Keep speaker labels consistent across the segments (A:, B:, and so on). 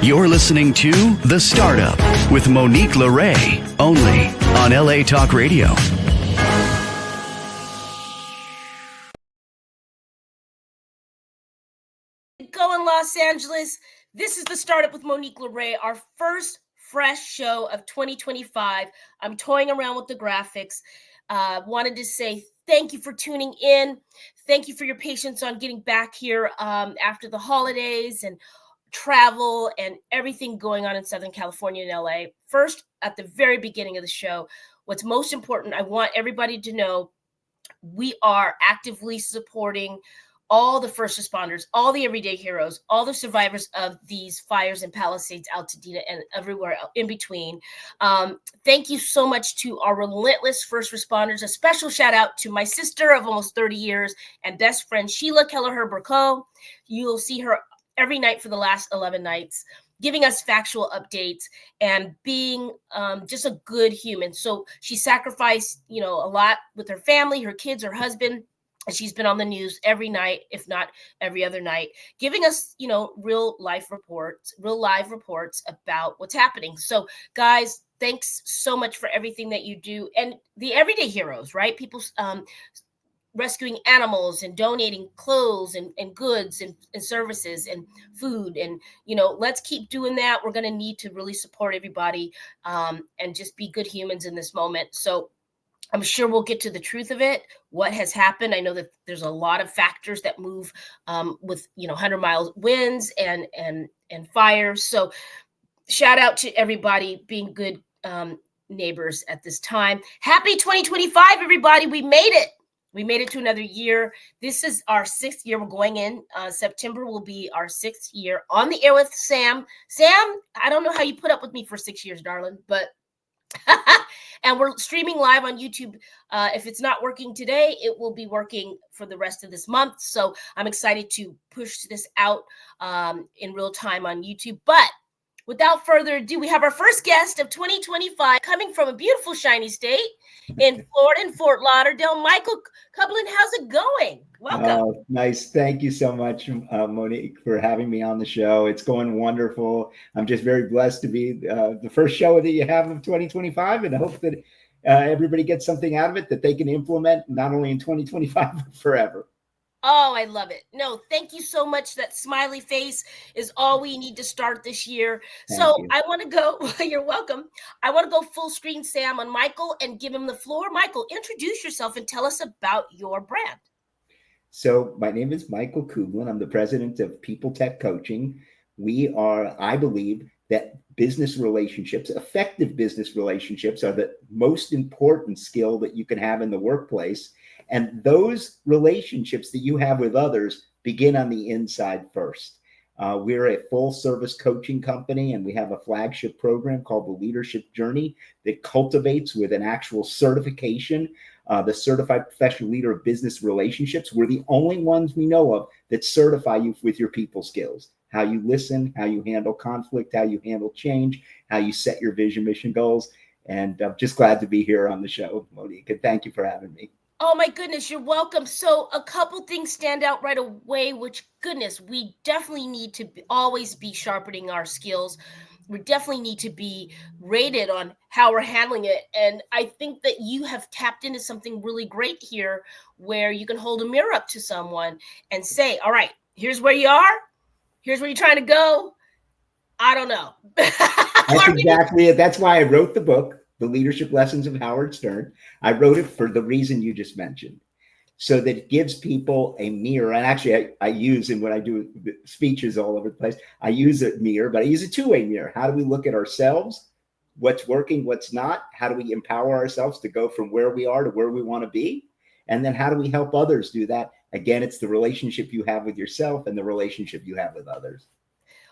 A: You're listening to The Startup with Monique LeRae, only on LA Talk Radio.
B: Go in Los Angeles. This is The Startup with Monique LeRae, our first fresh show of 2025. I'm toying around with the graphics. Wanted to say thank you for tuning in. Thank you for your patience on getting back here after the holidays and travel and everything going on in Southern California and LA. First, at the very beginning of the show, what's most important, I want everybody to know we are actively supporting all the first responders, all the everyday heroes, all the survivors of these fires in Palisades, Altadena, and everywhere in between. Thank you so much to our relentless first responders. A special shout out to my sister of almost 30 years and best friend, Sheila Kelleher-Burko. You'll see her every night for the last 11 nights, giving us factual updates and being just a good human. So she sacrificed, a lot with her family, her kids, her husband. And she's been on the news every night, if not every other night, giving us, real live reports about what's happening. So guys, thanks so much for everything that you do. And the everyday heroes, right? People rescuing animals and donating clothes and goods and services and food. And, let's keep doing that. We're going to need to really support everybody and just be good humans in this moment. So I'm sure we'll get to the truth of it, what has happened. I know that there's a lot of factors that move with, 100-mile winds and fires. So shout out to everybody being good neighbors at this time. Happy 2025, everybody. We made it. We made it to another year. This is our 6th year. We're going in. September will be our 6th year on the air with Sam. Sam, I don't know how you put up with me for 6 years, darling, but and we're streaming live on YouTube. If it's not working today, it will be working for the rest of this month. So I'm excited to push this out in real time on YouTube. But without further ado, we have our first guest of 2025 coming from a beautiful, shiny state in Florida, in Fort Lauderdale. Michael Kublin, how's it going? Welcome.
C: Oh, nice. Thank you so much, Monique, for having me on the show. It's going wonderful. I'm just very blessed to be the first show that you have of 2025, and I hope that everybody gets something out of it that they can implement not only in 2025, but forever.
B: Oh, I love it. No, thank you so much. That smiley face is all we need to start this year. So I want to go, you're welcome. I want to go full screen Sam on Michael and give him the floor. Michael, introduce yourself and tell us about your brand.
C: So my name is Michael Kublin. I'm the president of People Tech Coaching. We are, I believe, that business relationships, effective business relationships, are the most important skill that you can have in the workplace. And those relationships that you have with others begin on the inside first. We're a full service coaching company, and we have a flagship program called the Leadership Journey that cultivates with an actual certification, the Certified Professional Leader of Business Relationships. We're the only ones we know of that certify you with your people skills, how you listen, how you handle conflict, how you handle change, how you set your vision, mission, goals. And I'm just glad to be here on the show, Monique, and thank you for having me.
B: Oh my goodness, you're welcome. So a couple things stand out right away, which goodness, we definitely need to always be sharpening our skills. We definitely need to be rated on how we're handling it. And I think that you have tapped into something really great here where you can hold a mirror up to someone and say, all right, here's where you are. Here's where you're trying to go. I don't know.
C: That's exactly it. That's why I wrote the book, The Leadership Lessons of Howard Stern. I wrote it for the reason you just mentioned, so that it gives people a mirror. And actually, I use, and when I do speeches all over the place, I use a mirror, but I use a two-way mirror. How do we look at ourselves? What's working, what's not? How do we empower ourselves to go from where we are to where we want to be? And then how do we help others do that? Again, it's the relationship you have with yourself and the relationship you have with others.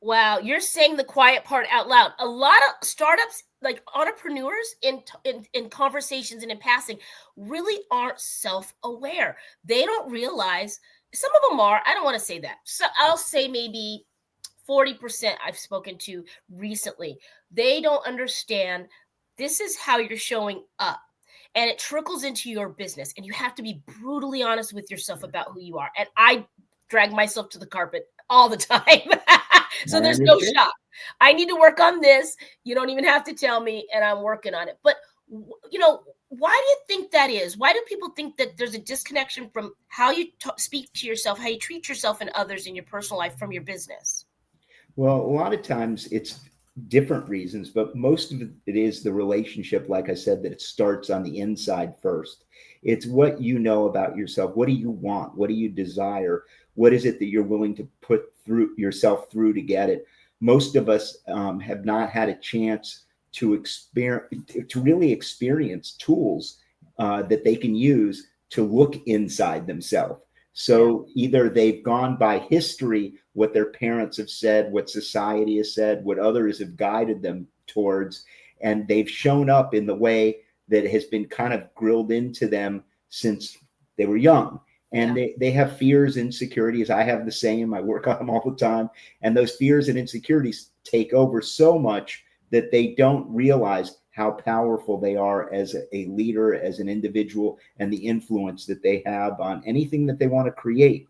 B: Wow, you're saying the quiet part out loud. A lot of startups, like entrepreneurs in conversations and in passing, really aren't self-aware. They don't realize, some of them are, I don't want to say that. So I'll say maybe 40% I've spoken to recently. They don't understand this is how you're showing up. And it trickles into your business. And you have to be brutally honest with yourself about who you are. And I drag myself to the carpet all the time. So
C: I
B: there's no
C: understand.
B: shock. I need to work on this. You don't even have to tell me, and I'm working on it. But why do you think that is? Why do people think that there's a disconnection from how you speak to yourself, how you treat yourself and others in your personal life from your business?
C: Well, a lot of times it's different reasons, but most of it is the relationship, like I said, that it starts on the inside first. It's what you know about yourself. What do you want? What do you desire? What is it that you're willing to put through yourself through to get it? Most of us have not had a chance to really experience tools that they can use to look inside themselves. So either they've gone by history, what their parents have said, what society has said, what others have guided them towards, and they've shown up in the way that has been kind of grilled into them since they were young. And they have fears, insecurities. I have the same. I work on them all the time. And those fears and insecurities take over so much that they don't realize how powerful they are as a leader, as an individual, and the influence that they have on anything that they want to create.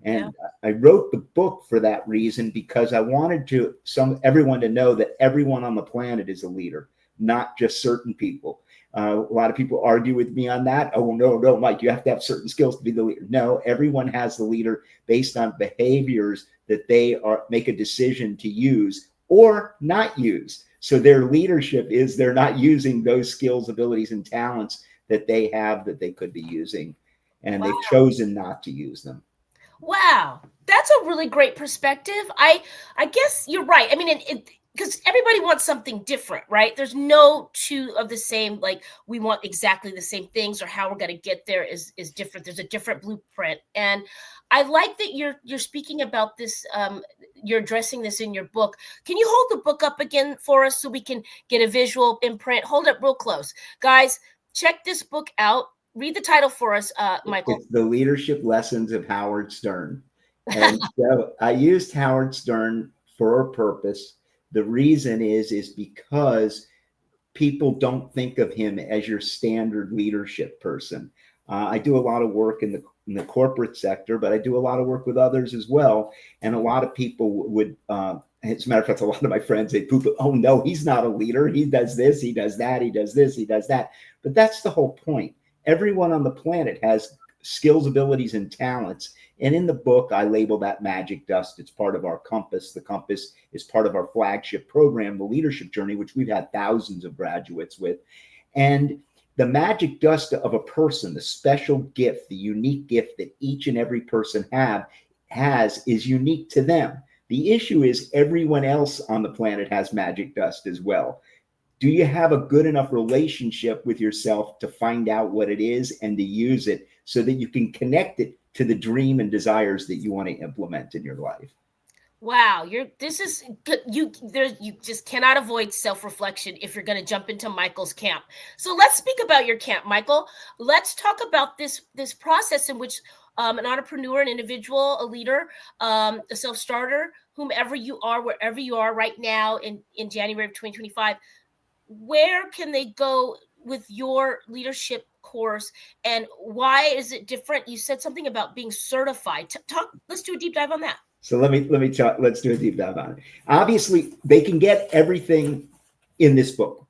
C: And I wrote the book for that reason, because I wanted everyone to know that everyone on the planet is a leader, not just certain people. A lot of people argue with me on that. Oh, no, Mike, you have to have certain skills to be the leader. No, everyone has the leader based on behaviors that they make a decision to use or not use. So their leadership is they're not using those skills, abilities, and talents that they have that they could be using, and they've chosen not to use them.
B: Wow, that's a really great perspective. I guess you're right. I mean, because everybody wants something different, right? There's no two of the same, like we want exactly the same things, or how we're going to get there is different. There's a different blueprint. And I like that you're speaking about this. You're addressing this in your book. Can you hold the book up again for us so we can get a visual imprint? Hold it real close. Guys, check this book out. Read the title for us, Michael.
C: It's The Leadership Lessons of Howard Stern. And so I used Howard Stern for a purpose. The reason is because people don't think of him as your standard leadership person. I do a lot of work in the corporate sector, but I do a lot of work with others as well. And a lot of people would, as a matter of fact, a lot of my friends, they poop, oh no, he's not a leader. He does this, he does that, he does this, he does that. But that's the whole point. Everyone on the planet has skills, abilities, and talents. And in the book, I label that magic dust. It's part of our compass. The compass is part of our flagship program, the Leadership Journey, which we've had thousands of graduates with. And the magic dust of a person, the special gift, the unique gift that each and every person has is unique to them. The issue is everyone else on the planet has magic dust as well. Do you have a good enough relationship with yourself to find out what it is and to use it so that you can connect it to the dream and desires that you want to implement in your life?
B: Wow, you just cannot avoid self-reflection if you're going to jump into Michael's camp. So let's speak about your camp, Michael. Let's talk about this process in which an entrepreneur, an individual, a leader, a self-starter, whomever you are, wherever you are right now in January of 2025, where can they go with your leadership course, and why is it different? You said something about being certified. Let's do a deep dive on that.
C: So let's do a deep dive on it. Obviously, they can get everything in this book.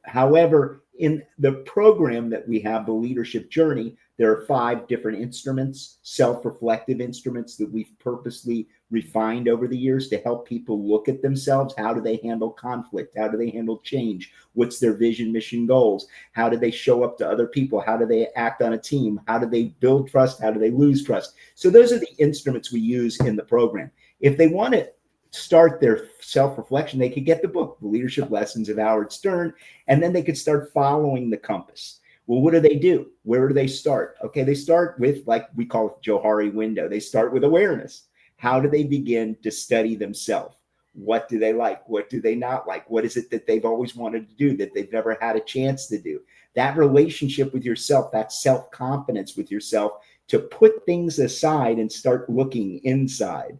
C: However, in the program that we have, the Leadership Journey, there are 5 different instruments, self-reflective instruments that we've purposely refined over the years to help people look at themselves. How do they handle conflict? How do they handle change? What's their vision, mission, goals? How do they show up to other people? How do they act on a team? How do they build trust? How do they lose trust? So those are the instruments we use in the program. If they want to start their self-reflection, they could get the book, The Leadership Lessons of Howard Stern, and then they could start following the compass. Well, what do? Where do they start? Okay, they start with, like we call it, Johari window. They start with awareness. How do they begin to study themselves? What do they like? What do they not like? What is it that they've always wanted to do that they've never had a chance to do? That relationship with yourself, that self-confidence with yourself, to put things aside and start looking inside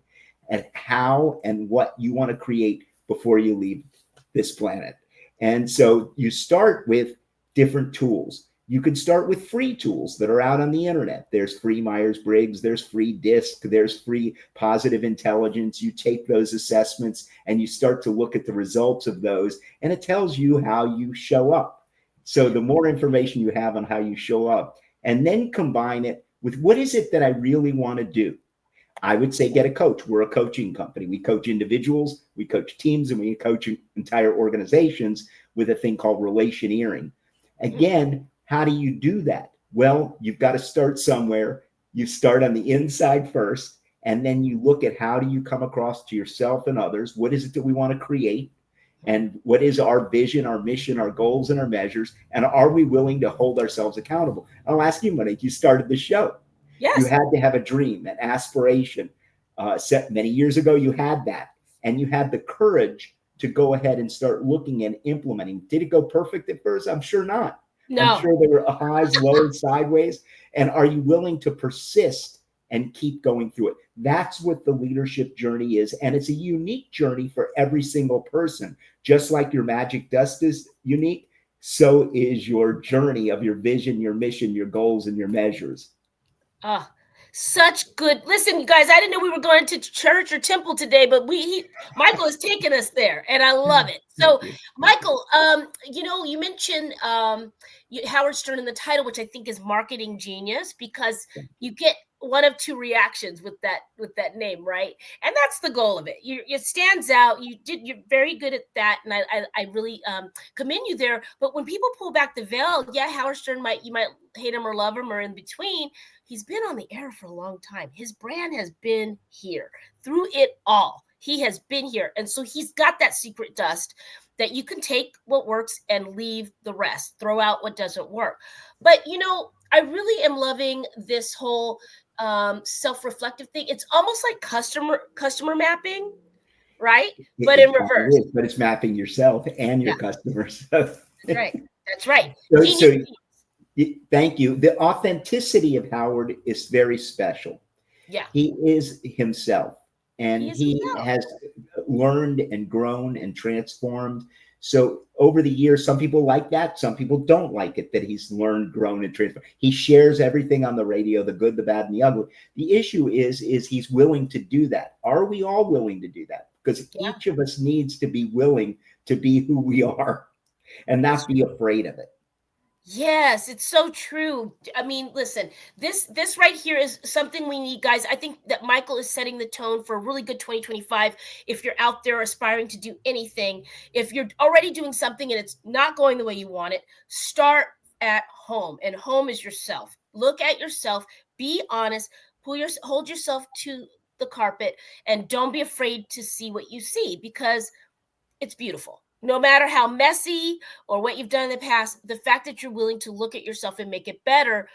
C: at how and what you want to create before you leave this planet. And so you start with different tools. You could start with free tools that are out on the internet. There's free Myers-Briggs, there's free DISC, there's free positive intelligence. You take those assessments and you start to look at the results of those, and it tells you how you show up. So the more information you have on how you show up, and then combine it with what is it that I really want to do? I would say get a coach. We're a coaching company. We coach individuals, we coach teams, and we coach entire organizations with a thing called relationeering. Again, how do you do that? Well, you've got to start somewhere. You start on the inside first, and then you look at how do you come across to yourself and others? What is it that we want to create? And what is our vision, our mission, our goals, and our measures? And are we willing to hold ourselves accountable? I'll ask you, Monique, you started the show.
B: Yes.
C: You had to have a dream, an aspiration. Set many years ago, you had that. And you had the courage to go ahead and start looking and implementing. Did it go perfect at first? I'm sure not.
B: No.
C: I'm sure there were highs, lows, sideways. And are you willing to persist and keep going through it? That's what the leadership journey is. And it's a unique journey for every single person. Just like your magic dust is unique, so is your journey of your vision, your mission, your goals, and your measures.
B: Such good. Listen, you guys, I didn't know we were going to church or temple today, but Michael has taken us there, and I love it. So, Michael, you mentioned Howard Stern in the title, which I think is marketing genius, because you get one of two reactions with that name, right? And that's the goal of it. It stands out. You're very good at that, and I really commend you there. But when people pull back the veil, Howard Stern you might hate him or love him or in between. He's been on the air for a long time. His brand has been here through it all. He has been here, and so he's got that secret dust that you can take what works and leave the rest. Throw out what doesn't work. But I really am loving this whole self-reflective thing. It's almost like customer mapping, right? But in reverse.
C: But it's mapping yourself and your customers.
B: That's right. That's right.
C: Thank you. The authenticity of Howard is very special.
B: Yeah.
C: He is himself, and he has learned and grown and transformed. So over the years, some people like that. Some people don't like it, that he's learned, grown, and transformed. He shares everything on the radio, the good, the bad, and the ugly. The issue is he's willing to do that. Are we all willing to do that? Because each of us needs to be willing to be who we are and not be afraid of it.
B: Yes, it's so true. I mean, listen, this right here is something we need, guys. I think that Michael is setting the tone for a really good 2025. If you're out there aspiring to do anything, if you're already doing something and it's not going the way you want it, start at home. And home is yourself. Look at yourself, be honest, hold yourself to the carpet, and don't be afraid to see what you see, because it's beautiful. No matter how messy or what you've done in the past, the fact that you're willing to look at yourself and make it better,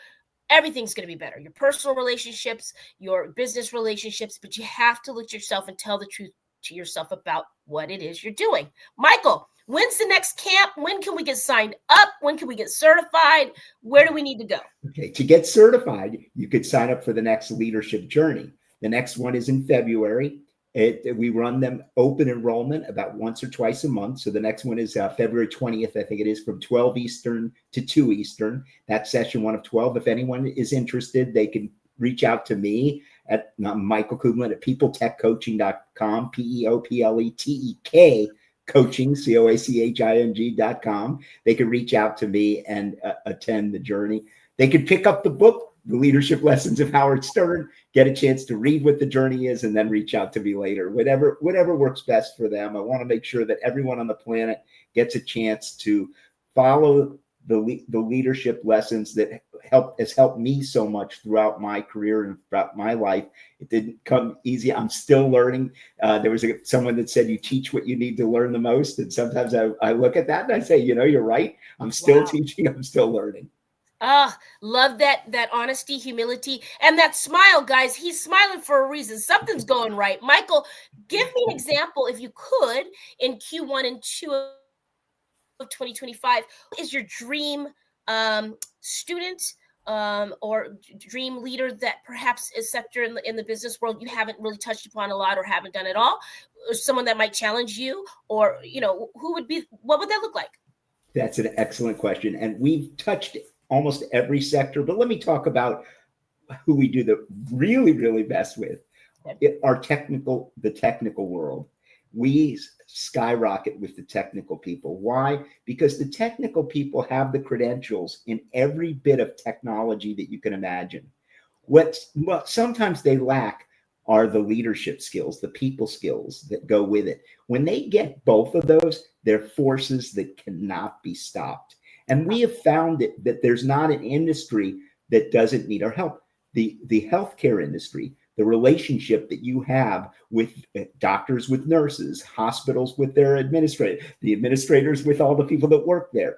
B: everything's going to be better. Your personal relationships, your business relationships, but you have to look at yourself and tell the truth to yourself about what it is you're doing. Michael, when's the next camp? When can we get signed up? When can we get certified? Where do we need to go?
C: Okay, to get certified, you could sign up for the next leadership journey. The next one is in February. We run them open enrollment about once or twice a month. So the next one is February 20th, I think it is, from 12 Eastern to 2 Eastern. That's session 1 of 12. If anyone is interested, they can reach out to me at Michael Kublan at peopletechcoaching.com, PEOPLETEK coaching, COACHING.com. They can reach out to me and attend the journey. They could pick up the book, The Leadership Lessons of Howard Stern, get a chance to read what the journey is, and then reach out to me later. Whatever works best for them. I want to make sure that everyone on the planet gets a chance to follow the leadership lessons that has helped me so much throughout my career and throughout my life. It didn't come easy. I'm still learning. There was someone that said you teach what you need to learn the most. And sometimes I look at that and I say, you're right. I'm still teaching. I'm still learning.
B: Love that honesty, humility, and that smile, guys. He's smiling for a reason. Something's going right. Michael, give me an example, if you could, in Q1 and 2 of 2025. Is your dream student or dream leader that perhaps is sector in the business world you haven't really touched upon a lot or haven't done at all? Or someone that might challenge you, or what would that look like?
C: That's an excellent question. And we've touched almost every sector. But let me talk about who we do the really, really best with. The technical world. We skyrocket with the technical people. Why? Because the technical people have the credentials in every bit of technology that you can imagine. What sometimes they lack are the leadership skills, the people skills that go with it. When they get both of those, they're forces that cannot be stopped. And we have found that there's not an industry that doesn't need our help. The healthcare industry, the relationship that you have with doctors, with nurses, hospitals with their administrators, the administrators with all the people that work there,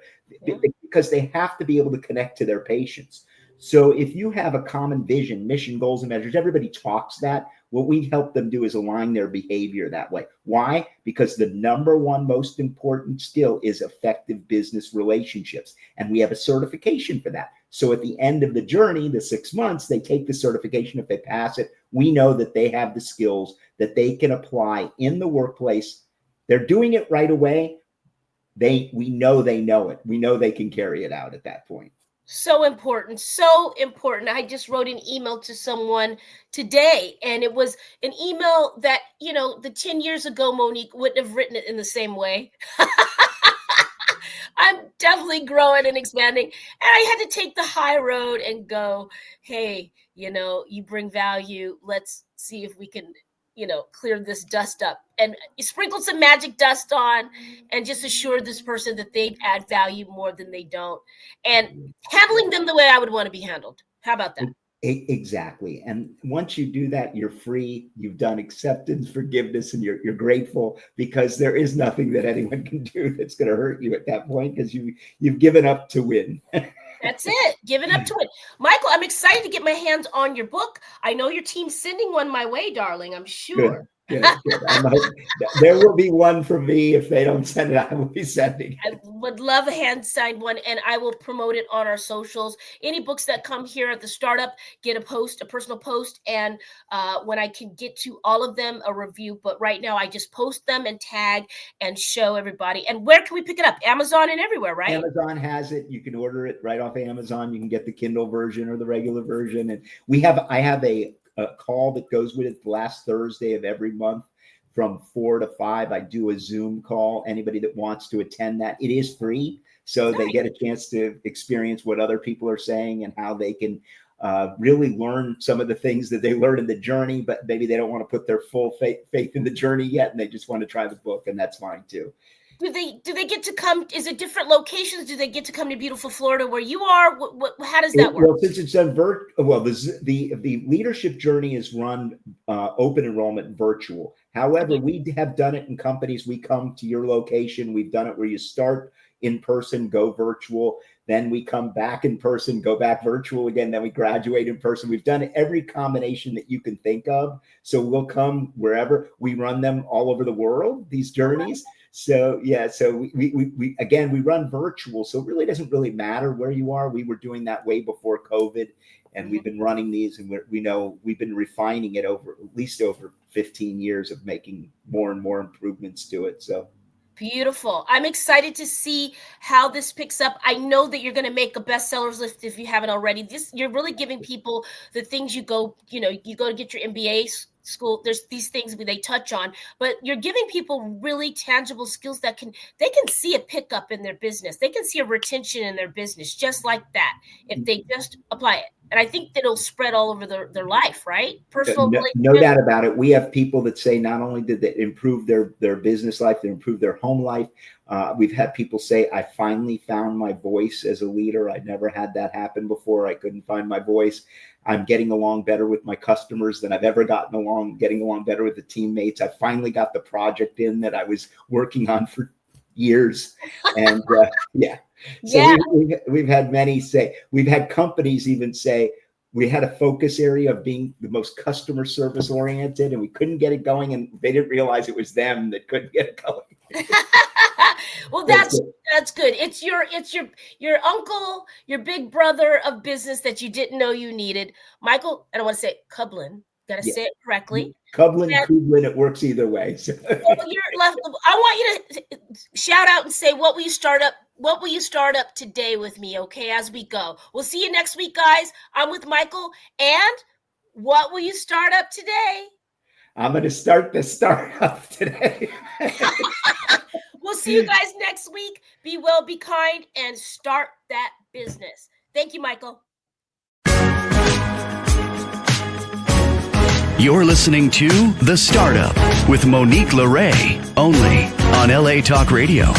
C: because they have to be able to connect to their patients. So if you have a common vision, mission, goals, and measures, everybody talks that. What we help them do is align their behavior that way. Why? Because the number one most important skill is effective business relationships. And we have a certification for that. So at the end of the journey, the 6 months, they take the certification. If they pass it, we know that they have the skills that they can apply in the workplace. They're doing it right away. We know they know it. We know they can carry it out at that point.
B: So important. So important. I just wrote an email to someone today, and it was an email that, the 10 years ago, Monique wouldn't have written it in the same way. I'm definitely growing and expanding. And I had to take the high road and go, hey, you bring value. Let's see if we can, clear this dust up, and sprinkle some magic dust on, and just assure this person that they add value more than they don't, and handling them the way I would want to be handled. How about that?
C: Exactly. And once you do that, you're free. You've done acceptance, forgiveness, and you're grateful, because there is nothing that anyone can do that's going to hurt you at that point, because you've given up to win.
B: That's it. Giving up to it. Michael, I'm excited to get my hands on your book. I know your team's sending one my way, darling. I'm sure.
C: Good. There will be one for me. If they don't send it, I will be sending it.
B: I would love a hand-signed one, and I will promote it on our socials. Any books that come here at the startup get a personal post, and when I can get to all of them, a review. But right now, I just post them and tag and show everybody. And where can we pick it up? Amazon and everywhere, right?
C: Amazon has it. You can order it right off Amazon. You can get the Kindle version or the regular version. And I have a call that goes with it the last Thursday of every month from 4 to 5. I do a Zoom call. Anybody that wants to attend that, it is free. So They get a chance to experience what other people are saying and how they can really learn some of the things that they learned in the journey, but maybe they don't want to put their full faith in the journey yet, and they just want to try the book, and that's fine too.
B: Do they get to come? Is it different locations? Do they get to come to beautiful Florida where you are? How does that work?
C: Well, since it's done the leadership journey is run open enrollment virtual. However, we have done it in companies. We come to your location. We've done it where you start in person, go virtual. Then we come back in person, go back virtual again. Then we graduate in person. We've done every combination that you can think of. So we'll come wherever. We run them all over the world, these journeys. So we run virtual. So it really doesn't really matter where you are. We were doing that way before COVID, and we've been running these, and we know we've been refining it over at least over 15 years of making more and more improvements to it. So.
B: Beautiful. I'm excited to see how this picks up. I know that you're going to make a bestsellers list if you haven't already. You're really giving people the things you go to get your MBA school. There's these things they touch on, but you're giving people really tangible skills that they can see a pickup in their business. They can see a retention in their business just like that if they just apply it. And I think that it'll spread all over their life, right? Personal.
C: No doubt about it. We have people that say not only did they improve their business life, they improved their home life. We've had people say, I finally found my voice as a leader. I never had that happen before. I couldn't find my voice. I'm getting along better with my customers than I've ever getting along better with the teammates. I finally got the project in that I was working on for years. And we've had many say, we've had companies even say, we had a focus area of being the most customer service oriented, and we couldn't get it going, and they didn't realize it was them that couldn't get it going.
B: Well, that's good. It's your uncle, your big brother of business that you didn't know you needed. Michael, I don't want to say it, Kublin. Got to say it correctly.
C: Kublin, it works either way. So.
B: You're left. I want you to shout out and say, what will you start up What will you start up today with me, okay, as we go? We'll see you next week, guys. I'm with Michael. And what will you start up today?
C: I'm going to start the startup today.
B: We'll see you guys next week. Be well, be kind, and start that business. Thank you, Michael.
A: You're listening to The Startup with Monique LeRae, only on LA Talk Radio.